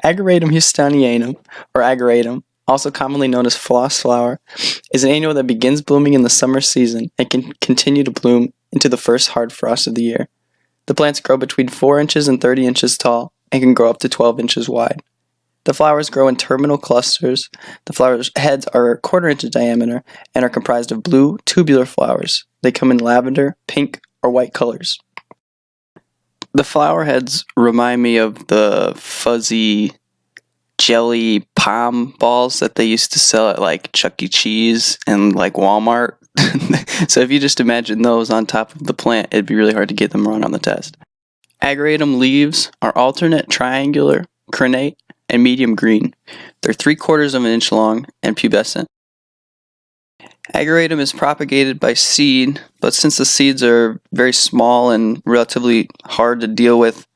Ageratum houstonianum, or Ageratum, also commonly known as floss flower, is an annual that begins blooming in the summer season and can continue to bloom into the first hard frost of the year. The plants grow between 4 inches and 30 inches tall and can grow up to 12 inches wide. The flowers grow in terminal clusters. The flowers' heads are a quarter inch in diameter and are comprised of blue, tubular flowers. They come in lavender, pink, or white colors. The flower heads remind me of the fuzzy jelly palm balls that they used to sell at like Chuck E. Cheese and like Walmart. So if you just imagine those on top of the plant, it'd be really hard to get them wrong on the test. Ageratum leaves are alternate, triangular, crenate, and medium green. They're 3/4 of an inch long and pubescent. Ageratum is propagated by seed, but since the seeds are very small and relatively hard to deal with,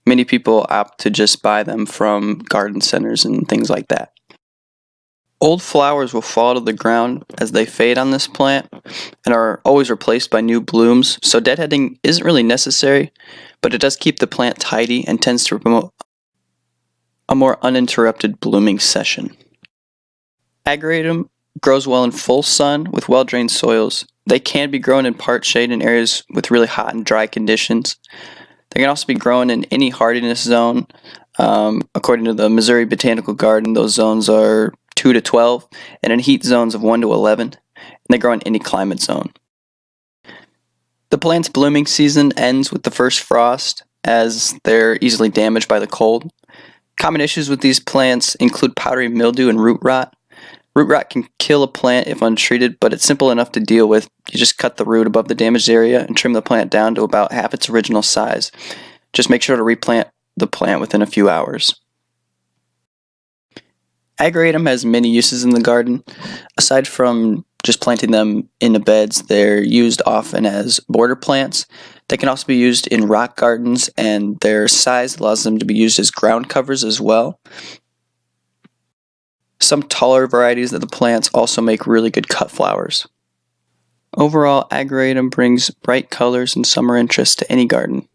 many people opt to just buy them from garden centers and things like that. Old flowers will fall to the ground as they fade on this plant and are always replaced by new blooms, so deadheading isn't really necessary, but it does keep the plant tidy and tends to promote a more uninterrupted blooming session. Ageratum grows well in full sun with well-drained soils. They can be grown in part shade in areas with really hot and dry conditions. They can also be grown in any hardiness zone. According to the Missouri Botanical Garden, those zones are 2 to 12, and in heat zones of 1 to 11, and they grow in any climate zone. The plant's blooming season ends with the first frost, as they're easily damaged by the cold. Common issues with these plants include powdery mildew and root rot. Root rot can kill a plant if untreated, but it's simple enough to deal with. You just cut the root above the damaged area and trim the plant down to about half its original size. Just make sure to replant the plant within a few hours. Ageratum has many uses in the garden. Aside from just planting them in the beds, they're used often as border plants. They can also be used in rock gardens, and their size allows them to be used as ground covers as well. Some taller varieties of the plants also make really good cut flowers. Overall, Ageratum brings bright colors and summer interest to any garden.